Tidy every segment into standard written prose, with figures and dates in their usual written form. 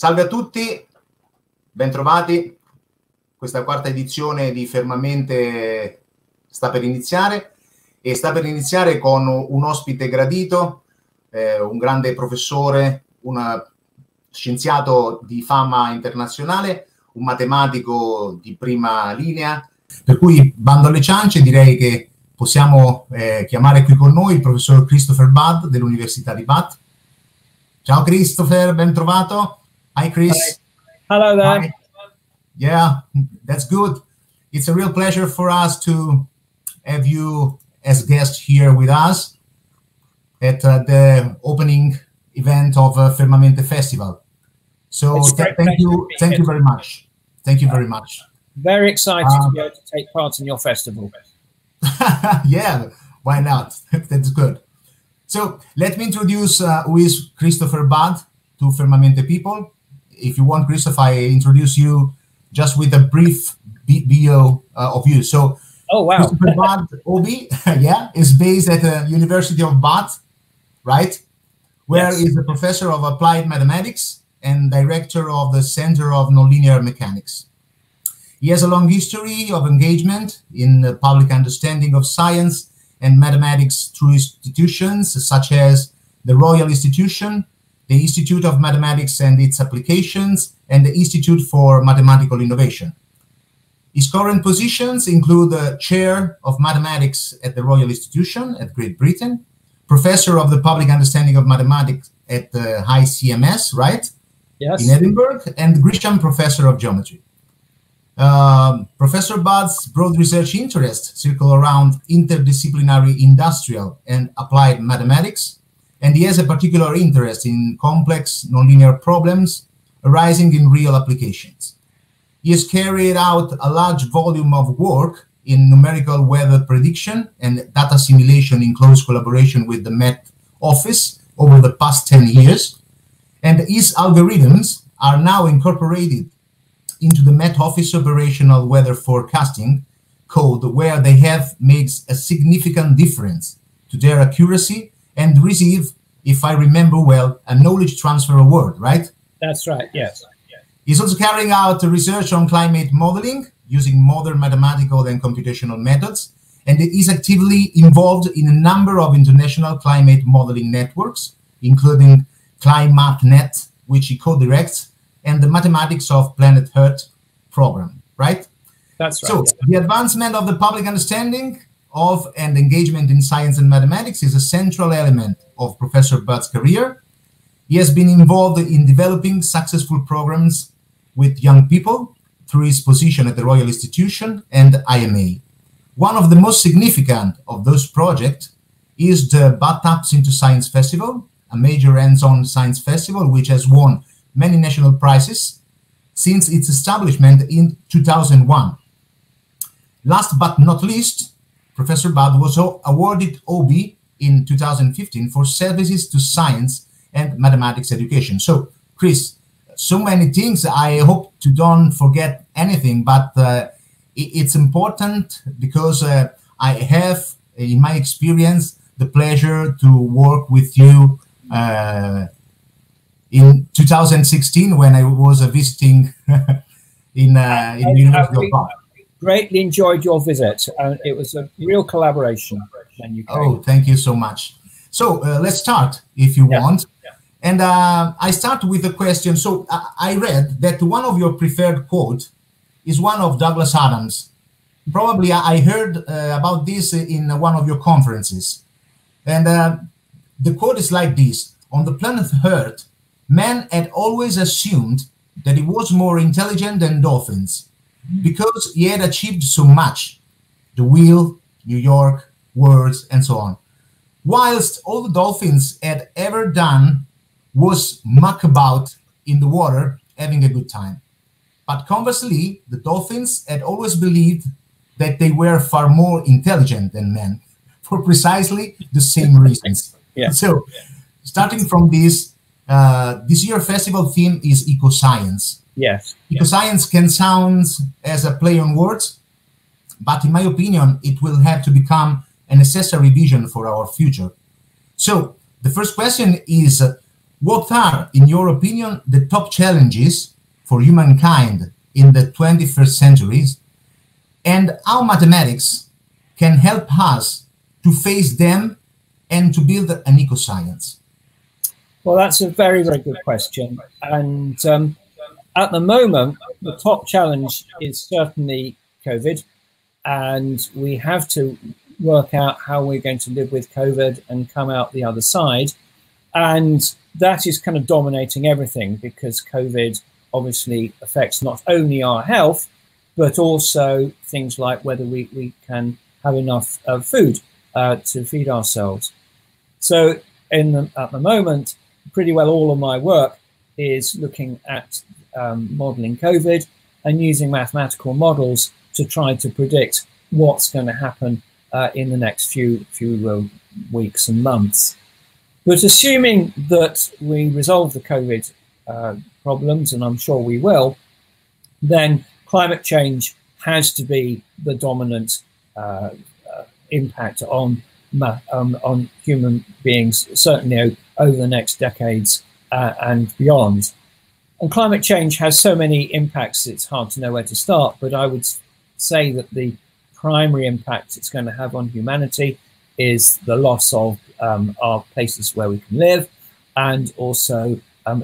Salve a tutti, bentrovati. Questa quarta edizione di Fermhamente sta per iniziare e sta per iniziare con un ospite gradito, un grande professore, un scienziato di fama internazionale, un matematico di prima linea, per cui bando alle ciance direi che possiamo chiamare qui con noi il professor Christopher Budd dell'Università di Bath. Ciao Christopher, ben trovato. Hi Chris. Hi. Hello there. Hi. Yeah, that's good. It's a real pleasure for us to have you as guest here with us at the opening event of Fermhamente Festival. So thank you very much. Thank you very much. Very excited to be able to take part in your festival. Yeah, why not? That's good. So let me introduce who is Christopher Budd to Fermhamente people. If you want, Christopher, I introduce you just with a brief bio of you. So, oh wow, Christopher Budd, OB, yeah, is based at the University of Bath, right? Where he's a professor of applied mathematics and director of the Center of Nonlinear Mechanics. He has a long history of engagement in the public understanding of science and mathematics through institutions such as the Royal Institution, the Institute of Mathematics and its Applications, and the Institute for Mathematical Innovation. His current positions include Chair of Mathematics at the Royal Institution at Great Britain, Professor of the Public Understanding of Mathematics at the ICMS, right? Yes. In Edinburgh, and Grisham Professor of Geometry. Professor Budd's broad research interests circle around interdisciplinary industrial and applied mathematics, and he has a particular interest in complex nonlinear problems arising in real applications. He has carried out a large volume of work in numerical weather prediction and data simulation in close collaboration with the Met Office over the past 10 years, and his algorithms are now incorporated into the Met Office operational weather forecasting code, where they have made a significant difference to their accuracy and receive, if I remember well, a knowledge transfer award, right? That's right, yes. He's also carrying out research on climate modeling using modern mathematical and computational methods, and is actively involved in a number of international climate modeling networks, including ClimateNet, which he co-directs, and the Mathematics of Planet Earth program, right? That's right. So the advancement of the public understanding of and engagement in science and mathematics is a central element of Professor Budd's career. He has been involved in developing successful programs with young people through his position at the Royal Institution and IMA. One of the most significant of those projects is the Budd Taps into Science Festival, a major hands-on science festival which has won many national prizes since its establishment in 2001. Last but not least, Professor Budd was awarded OB in 2015 for services to science and mathematics education. So, Chris, so many things. I hope to don't forget anything, but it's important because I have, in my experience, the pleasure to work with you in 2016 when I was visiting in the University of Bath. Greatly enjoyed your visit. It was a real collaboration when you came. Oh, thank you so much. So let's start, if you want. Yeah. And I start with a question. So I read that one of your preferred quotes is one of Douglas Adams. Probably I heard about this in one of your conferences. And the quote is like this: on the planet Earth, man had always assumed that he was more intelligent than dolphins, because he had achieved so much, the wheel, New York, words, and so on, whilst all the dolphins had ever done was muck about in the water, having a good time. But conversely, the dolphins had always believed that they were far more intelligent than men, for precisely the same reasons. Yeah. So, starting from this year festival theme is eco-science. Yes. Eco-science can sound as a play on words, but in my opinion, it will have to become a necessary vision for our future. So the first question is, What are, in your opinion, the top challenges for humankind in the 21st century, and how mathematics can help us to face them and to build an eco-science? Well, that's a very, very good question. And at the moment, the top challenge is certainly COVID. And we have to work out how we're going to live with COVID and come out the other side. And that is kind of dominating everything, because COVID obviously affects not only our health, but also things like whether we can have enough food to feed ourselves. So at the moment, pretty well all of my work is looking at modeling COVID and using mathematical models to try to predict what's going to happen in the next few weeks and months. But assuming that we resolve the COVID problems, and I'm sure we will, then climate change has to be the dominant impact on human beings, certainly over the next decades and beyond. And climate change has so many impacts, it's hard to know where to start, but I would say that the primary impact it's going to have on humanity is the loss of our places where we can live, and also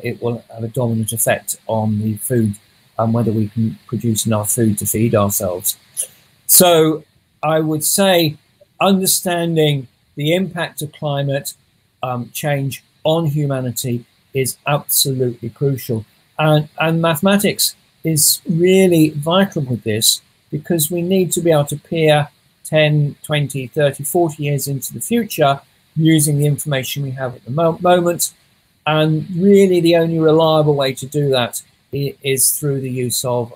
it will have a dominant effect on the food, whether we can produce enough food to feed ourselves. So I would say understanding the impact of climate change on humanity is absolutely crucial. And mathematics is really vital with this, because we need to be able to peer 10, 20, 30, 40 years into the future using the information we have at the moment. And really the only reliable way to do that is through the use of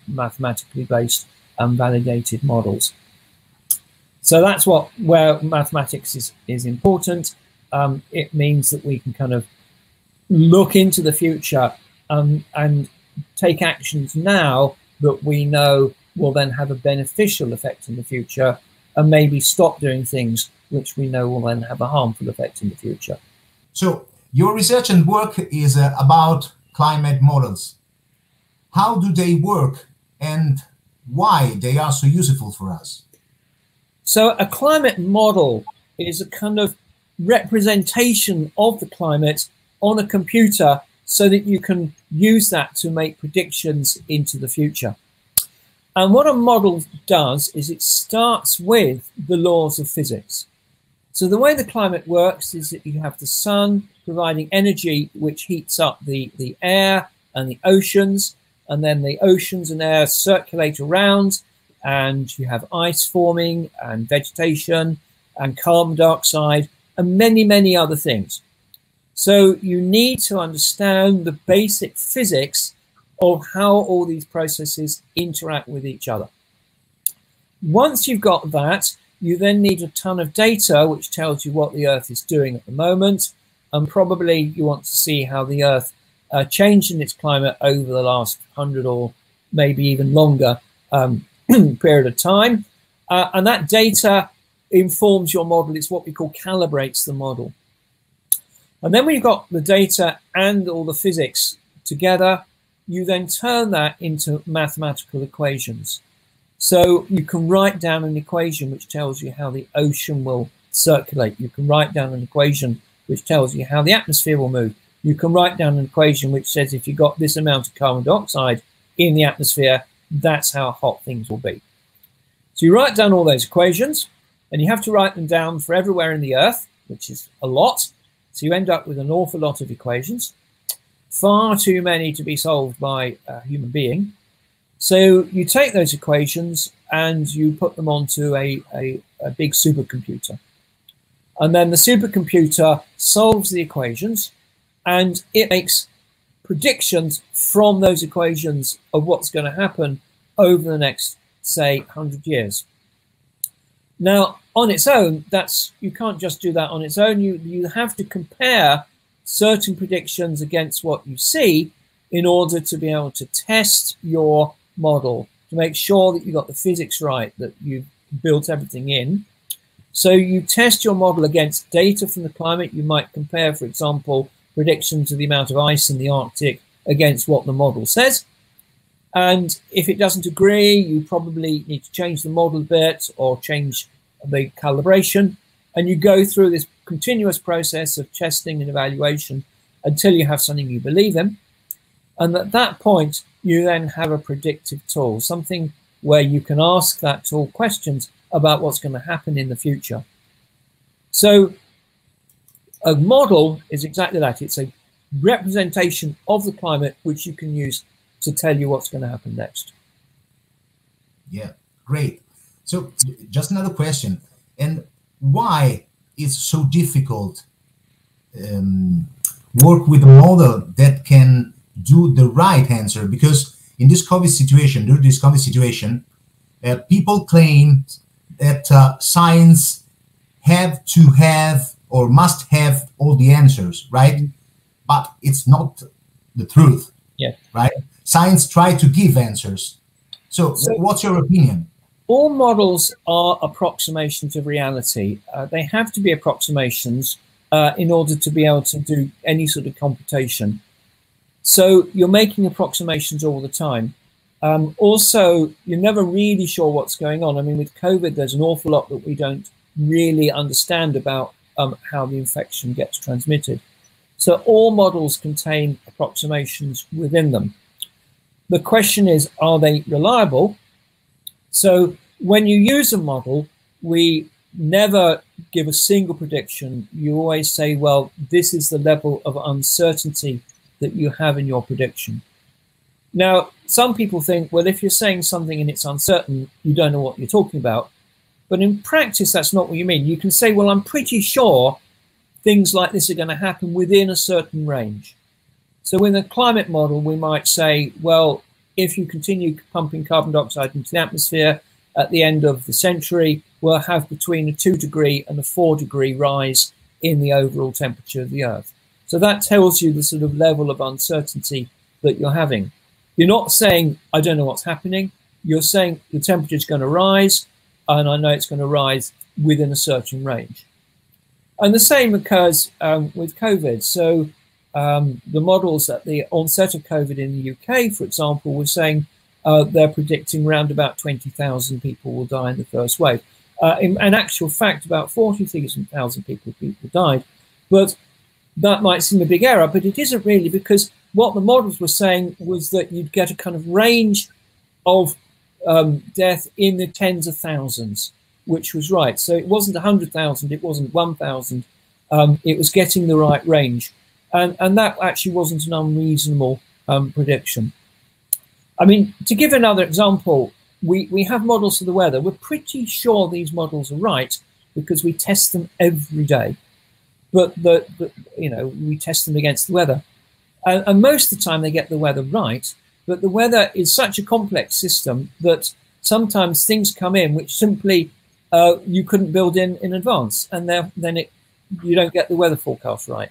mathematically based and validated models. So that's where mathematics is important. It means that we can kind of look into the future and take actions now that we know will then have a beneficial effect in the future, and maybe stop doing things which we know will then have a harmful effect in the future. So your research and work is about climate models. How do they work and why they are so useful for us? So a climate model is a kind of representation of the climate on a computer so that you can use that to make predictions into the future. And what a model does is it starts with the laws of physics. So the way the climate works is that you have the sun providing energy which heats up the air and the oceans, and then the oceans and air circulate around, and you have ice forming and vegetation and carbon dioxide and many, many other things. So you need to understand the basic physics of how all these processes interact with each other. Once you've got that, you then need a ton of data which tells you what the Earth is doing at the moment, and probably you want to see how the Earth changed in its climate over the last 100 or maybe even longer period of time. And that data informs your model. It's what we call calibrates the model. And then when you've got the data and all the physics together, you then turn that into mathematical equations. So you can write down an equation which tells you how the ocean will circulate. You can write down an equation which tells you how the atmosphere will move. You can write down an equation which says if you've got this amount of carbon dioxide in the atmosphere, that's how hot things will be. So you write down all those equations, and you have to write them down for everywhere in the Earth, which is a lot. So you end up with an awful lot of equations, far too many to be solved by a human being. So you take those equations and you put them onto a big supercomputer. And then the supercomputer solves the equations, and it makes predictions from those equations of what's going to happen over the next, say, 100 years. Now, on its own, you can't just do that on its own. You have to compare certain predictions against what you see in order to be able to test your model, to make sure that you got the physics right, that you've built everything in. So you test your model against data from the climate. You might compare, for example, predictions of the amount of ice in the Arctic against what the model says. And if it doesn't agree, you probably need to change the model a bit or change the calibration. And you go through this continuous process of testing and evaluation until you have something you believe in. And at that point, you then have a predictive tool, something where you can ask that tool questions about what's going to happen in the future. So a model is exactly that. It's a representation of the climate which you can use to tell you what's going to happen next. Yeah, great. So just another question. And why is so difficult work with a model that can do the right answer? Because in this COVID situation, during this COVID situation, people claim that science have to have or must have all the answers, right? But it's not the truth, right? Science try to give answers. So what's your opinion? All models are approximations of reality. They have to be approximations in order to be able to do any sort of computation. So you're making approximations all the time. Also, you're never really sure what's going on. I mean, with COVID, there's an awful lot that we don't really understand about how the infection gets transmitted. So all models contain approximations within them. The question is, are they reliable? So when you use a model, we never give a single prediction. You always say, well, this is the level of uncertainty that you have in your prediction. Now, some people think, well, if you're saying something and it's uncertain, you don't know what you're talking about. But in practice, that's not what you mean. You can say, well, I'm pretty sure things like this are going to happen within a certain range. So with a climate model, we might say, well, if you continue pumping carbon dioxide into the atmosphere at the end of the century, we'll have between a 2-degree and a 4-degree rise in the overall temperature of the Earth. So that tells you the sort of level of uncertainty that you're having. You're not saying, I don't know what's happening. You're saying the temperature is going to rise, and I know it's going to rise within a certain range. And the same occurs with COVID. So the models at the onset of COVID in the UK, for example, were saying they're predicting around about 20,000 people will die in the first wave. In actual fact, about 40,000 people died. But that might seem a big error, but it isn't really, because what the models were saying was that you'd get a kind of range of death in the tens of thousands, which was right. So it wasn't 100,000, it wasn't 1,000. It was getting the right range. And that actually wasn't an unreasonable prediction. I mean, to give another example, we have models for the weather. We're pretty sure these models are right because we test them every day. But you know, we test them against the weather. And most of the time they get the weather right. But the weather is such a complex system that sometimes things come in which simply you couldn't build in advance. And then you don't get the weather forecast right.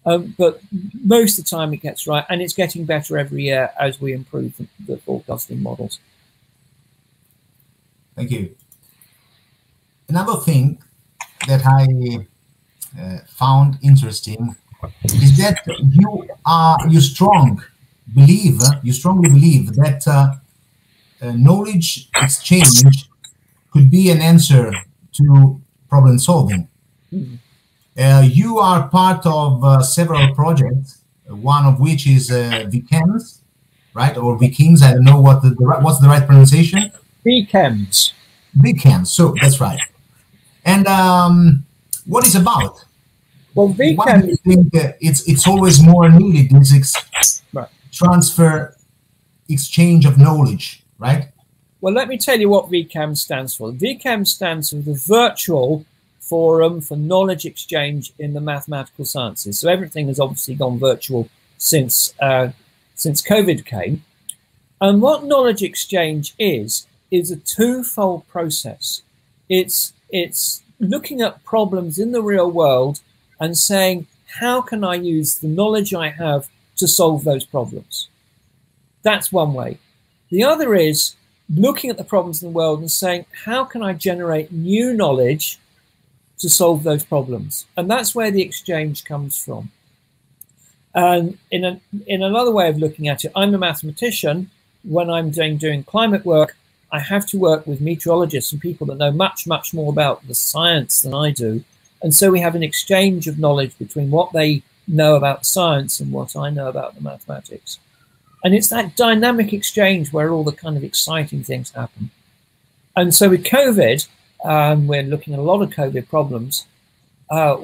But most of the time it gets right, and it's getting better every year as we improve the forecasting models. Thank you. Another thing that I found interesting is that you strongly believe that knowledge exchange could be an answer to problem solving. Mm-hmm. You are part of several projects, one of which is VCAMs, right? Or VCAMs, I don't know what's the right pronunciation. VCAMs. VCAMs, so that's right. And what is about? Well, VCAMs. Why do you think it's always more needed, this transfer, exchange of knowledge, right? Well, let me tell you what VCAM stands for. VCAM stands for the Virtual Forum for Knowledge Exchange in the Mathematical Sciences. So everything has obviously gone virtual since COVID came. And what knowledge exchange is a twofold process. It's looking at problems in the real world and saying, how can I use the knowledge I have to solve those problems? That's one way. The other is looking at the problems in the world and saying, how can I generate new knowledge to solve those problems? And that's where the exchange comes from. And in another way of looking at it, I'm a mathematician. When I'm doing climate work, I have to work with meteorologists and people that know much, much more about the science than I do. And so we have an exchange of knowledge between what they know about science and what I know about the mathematics. And it's that dynamic exchange where all the kind of exciting things happen. And so with COVID, we're looking at a lot of COVID problems.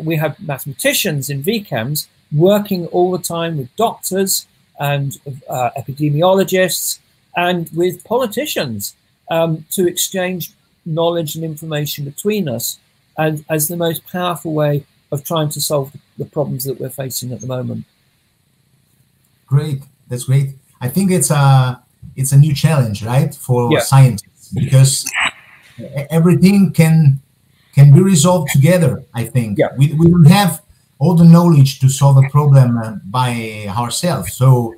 We have mathematicians in VCAMs working all the time with doctors and epidemiologists and with politicians to exchange knowledge and information between us, and as the most powerful way of trying to solve the problems that we're facing at the moment. Great, that's great. I think it's a new challenge, right, for scientists, because everything can be resolved together. I think we don't have all the knowledge to solve a problem by ourselves. So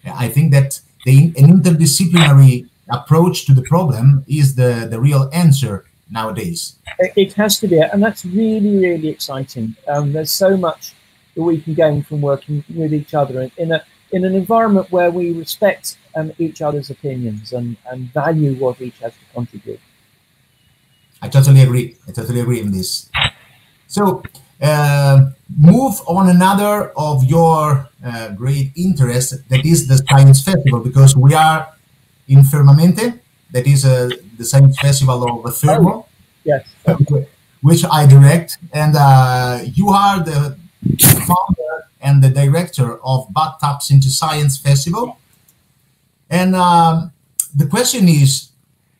I think that an interdisciplinary approach to the problem is the real answer nowadays. It has to be, and that's really, really exciting. There's so much that we can gain from working with each other in an environment where we respect each other's opinions and value what each has to contribute. I totally agree. I totally agree in this. So move on another of your great interest, that is the Science Festival, because we are in Fermhamente, that is the Science Festival of the Fermo, oh, yes, which I direct, and you are the founder and the director of Bathtubs into Science Festival. And the question is,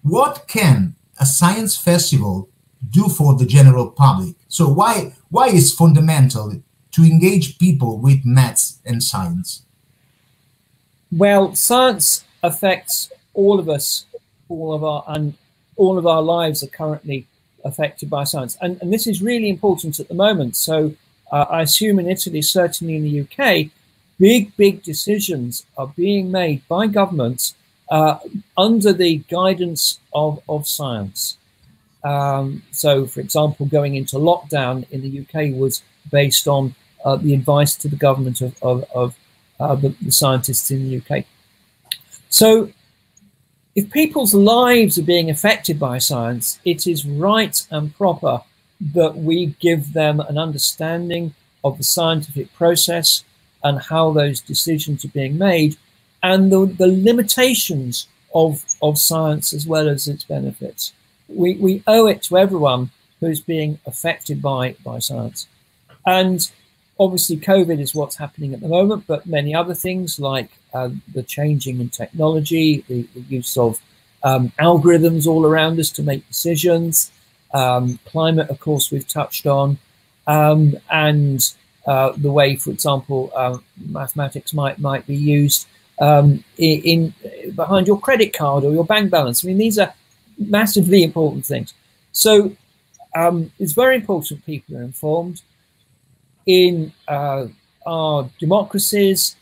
what can a science festival do for the general public? So why is fundamental to engage people with maths and science? Well, science affects all of us, all of our lives are currently affected by science, and this is really important at the moment. So I assume in Italy, certainly in the UK, big decisions are being made by governments under the guidance of science. So, for example, going into lockdown in the UK was based on the advice to the government of the scientists in the UK. So if people's lives are being affected by science, it is right and proper that we give them an understanding of the scientific process and how those decisions are being made, and the limitations of science as well as its benefits. We owe it to everyone who's being affected by science. And obviously COVID is what's happening at the moment, but many other things like the changing in technology, the use of algorithms all around us to make decisions, climate, of course, we've touched on, and the way, for example, mathematics might be used in behind your credit card or your bank balance. I mean, these are massively important things. So it's very important people are informed. In our democracies,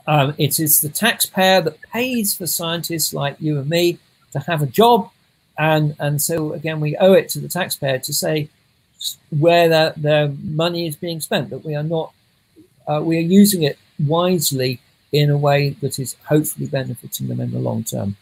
it is the taxpayer that pays for scientists like you and me to have a job, and so again we owe it to the taxpayer to say where their money is being spent, that we are using it wisely in a way that is hopefully benefiting them in the long term.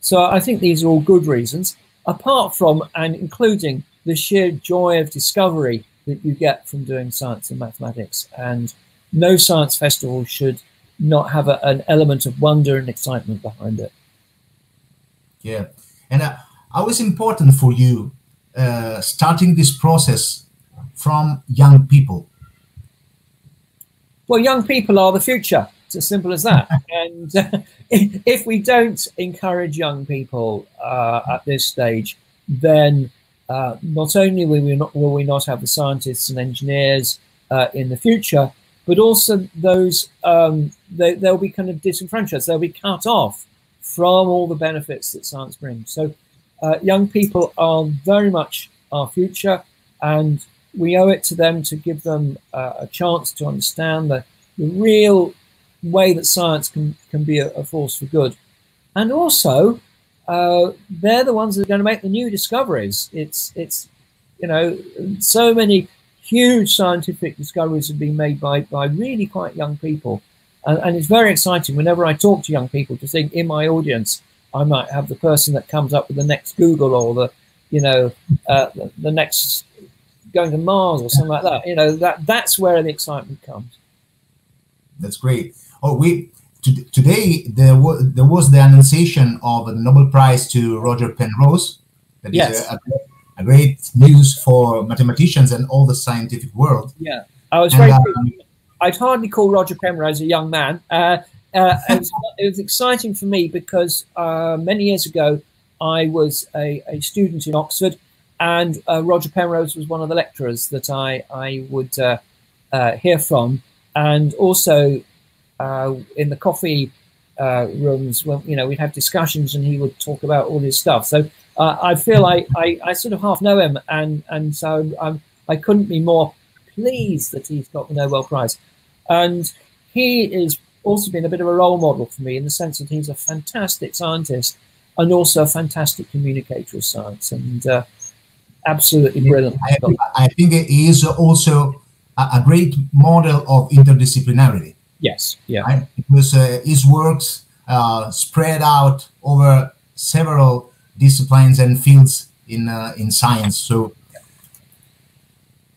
So I think these are all good reasons, apart from and including the sheer joy of discovery that you get from doing science and mathematics. And no science festival should not have an element of wonder and excitement behind it. Yeah. And how is important for you starting this process from young people? Well, young people are the future. It's as simple as that. And if we don't encourage young people at this stage, then not only will we not have the scientists and engineers in the future, but also those they'll be kind of disenfranchised. They'll be cut off from all the benefits that science brings. So young people are very much our future, and we owe it to them to give them a chance to understand the real way that science can be a force for good. And also, they're the ones that are going to make the new discoveries. It's you know, so many huge scientific discoveries have been made by really quite young people. And it's very exciting whenever I talk to young people to think in my audience, I might have the person that comes up with the next Google or the, you know, the next going to Mars or something like that. You know, that's where the excitement comes. That's great. Oh, today there was the annunciation of a Nobel Prize to Roger Penrose. That is a great news for mathematicians and all the scientific world. Yeah, I was very. I'd hardly call Roger Penrose a young man. It was exciting for me because many years ago I was a student in Oxford, and Roger Penrose was one of the lecturers that I would hear from, and also in the coffee rooms, when we'd have discussions, and he would talk about all this stuff. So I feel I sort of half know him, and so I couldn't be more pleased that he's got the Nobel Prize. And he has also been a bit of a role model for me in the sense that he's a fantastic scientist and also a fantastic communicator of science, and absolutely brilliant. I think he is also a great model of interdisciplinarity. Yes, yeah. Right? Because his works spread out over several disciplines and fields in science. So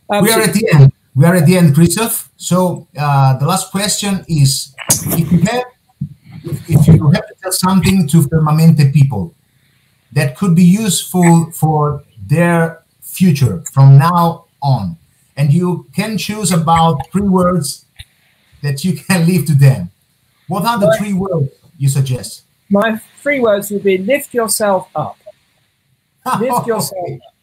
we are at the end. We are at the end, Christoph. So the last question is: if you have to tell something to Fermhamente people that could be useful for their future from now on, and you can choose about 3 words that you can leave to them, what are the 3 words you suggest? My 3 words would be: lift yourself up. Lift yourself up.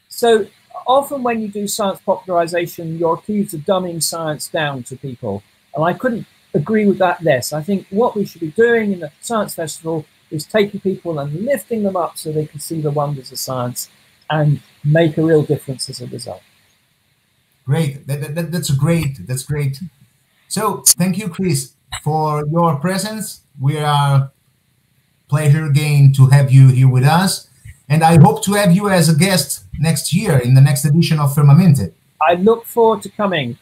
So often when you do science popularization, you're accused of dumbing science down to people. And I couldn't agree with that less. I think what we should be doing in the Science Festival is taking people and lifting them up so they can see the wonders of science and make a real difference as a result. Great. That's great. That's great. So thank you, Chris, for your presence. We are pleasure again to have you here with us. And I hope to have you as a guest next year in the next edition of Fermhamente. I look forward to coming.